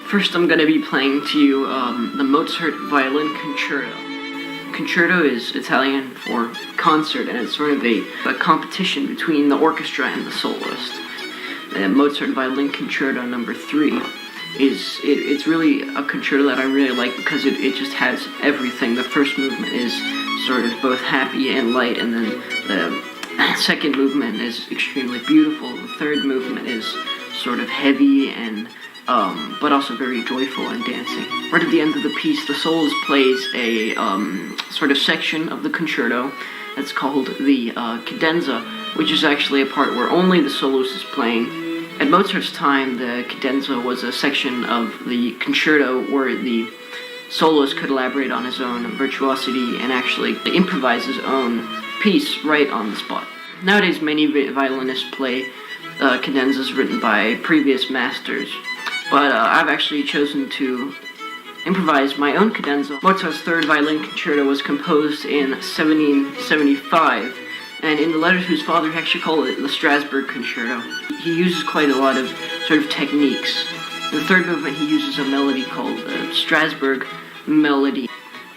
First I'm going to be playing to you the Mozart Violin Concerto. Concerto is Italian for concert, and it's sort of a competition between the orchestra and the soloist. The Mozart Violin Concerto number 3 it's really a concerto that I really like because it just has everything. The first movement is sort of both happy and light, and then the second movement is extremely beautiful. The third movement is sort of heavy and but also very joyful and dancing. Right at the end of the piece, the soloist plays a sort of section of the concerto that's called the cadenza, which is actually a part where only the soloist is playing. At Mozart's time, the cadenza was a section of the concerto where the soloist could elaborate on his own virtuosity and actually improvise his own piece right on the spot. Nowadays, many violinists play cadenzas written by previous masters, but I've actually chosen to improvise my own cadenza. Mozart's third violin concerto was composed in 1775, and in the letter to his father, he actually called it the Strasbourg Concerto. He uses quite a lot of sort of techniques. In the third movement, he uses a melody called the Strasbourg melody.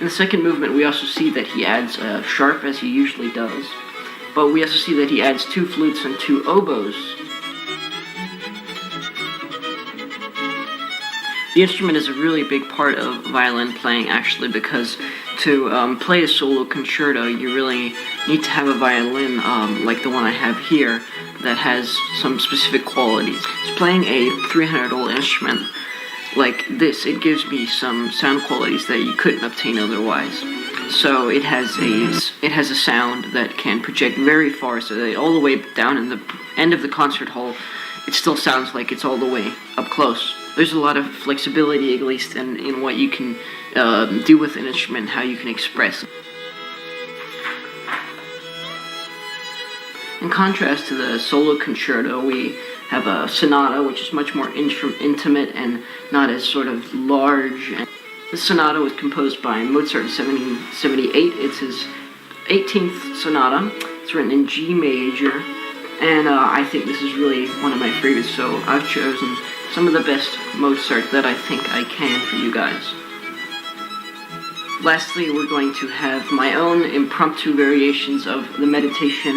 In the second movement, we also see that he adds a sharp, as he usually does, but we also see that he adds 2 flutes and 2 oboes. The instrument is a really big part of violin playing, actually, because to play a solo concerto, you really need to have a violin like the one I have here that has some specific qualities. It's playing a 300-old instrument like this. It gives me some sound qualities that you couldn't obtain otherwise. So it has a sound that can project very far, so that all the way down in the end of the concert hall, it still sounds like it's all the way up close. There's a lot of flexibility, at least, in what you can do with an instrument, how you can express. In contrast to the solo concerto, we have a sonata, which is much more intimate and not as sort of large. The sonata was composed by Mozart in 1778. It's his 18th sonata. It's written in G major, and I think this is really one of my favorites, so I've chosen some of the best Mozart that I think I can for you guys. Lastly, we're going to have my own impromptu variations of the Meditation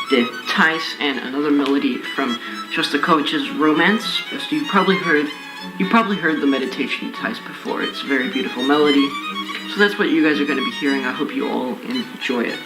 de Thais and another melody from Shostakovich's Romance. So you probably heard the Meditation de Thais before. It's a very beautiful melody. So that's what you guys are going to be hearing. I hope you all enjoy it.